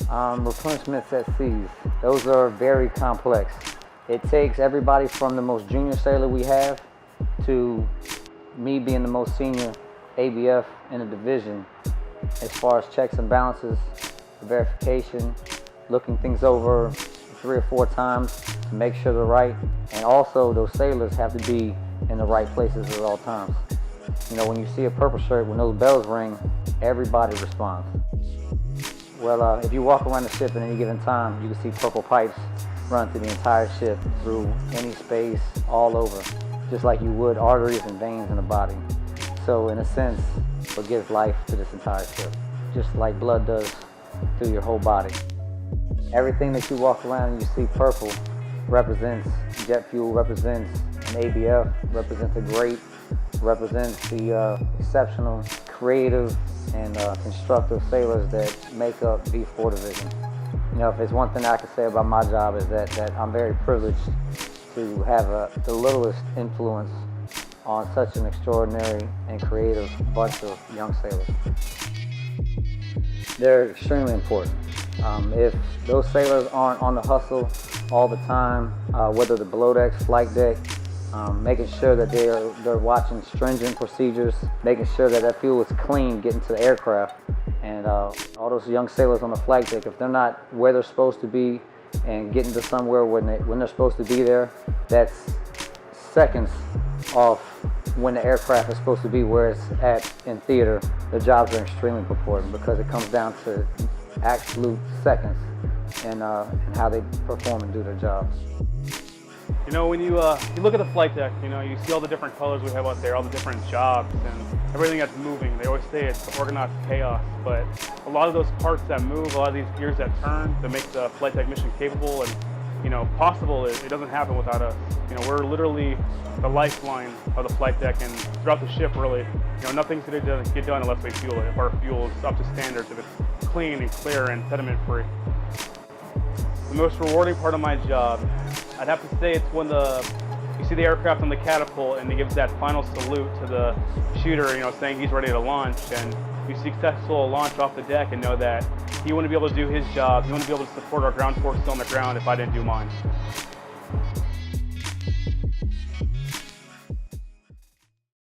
Replenishments at seas. Those are very complex. It takes everybody from the most junior sailor we have to me being the most senior ABF in the division as far as checks and balances, verification, looking things over 3 or 4 times to make sure they're right. And also those sailors have to be in the right places at all times. You know, when you see a purple shirt, when those bells ring, everybody responds. Well, if you walk around the ship at any given time, you can see purple pipes run through the entire ship, through any space, all over, just like you would arteries and veins in the body. So in a sense, it gives life to this entire ship, just like blood does through your whole body. Everything that you walk around and you see purple represents jet fuel, represents an ABF, represents a great, represents the exceptional, creative, and constructive sailors that make up B4 Division. You know, if there's one thing I can say about my job is that I'm very privileged to have the littlest influence on such an extraordinary and creative bunch of young sailors. They're extremely important. If those sailors aren't on the hustle all the time, whether the below deck, flight deck, making sure that they're watching stringent procedures, making sure that that fuel is clean getting to the aircraft, and all those young sailors on the flight deck, if they're not where they're supposed to be and getting to somewhere when they're supposed to be there, that's seconds off when the aircraft is supposed to be where it's at in theater. Their jobs are extremely important because it comes down to absolute seconds and how they perform and do their jobs. You know, when you look at the flight deck, you know, you see all the different colors we have out there, all the different jobs and everything that's moving. They always say it's organized chaos, but a lot of those parts that move, a lot of these gears that turn to make the flight deck mission capable and, you know, possible, it doesn't happen without us. You know, we're literally the lifeline of the flight deck, and throughout the ship, really, you know, nothing's going to get done unless we fuel it. If our fuel is up to standards, if it's clean and clear and sediment-free. The most rewarding part of my job, I'd have to say it's when you see the aircraft on the catapult and he gives that final salute to the shooter, you know, saying he's ready to launch, and you successful launch off the deck and know that he wouldn't be able to do his job, he wouldn't be able to support our ground force still on the ground if I didn't do mine.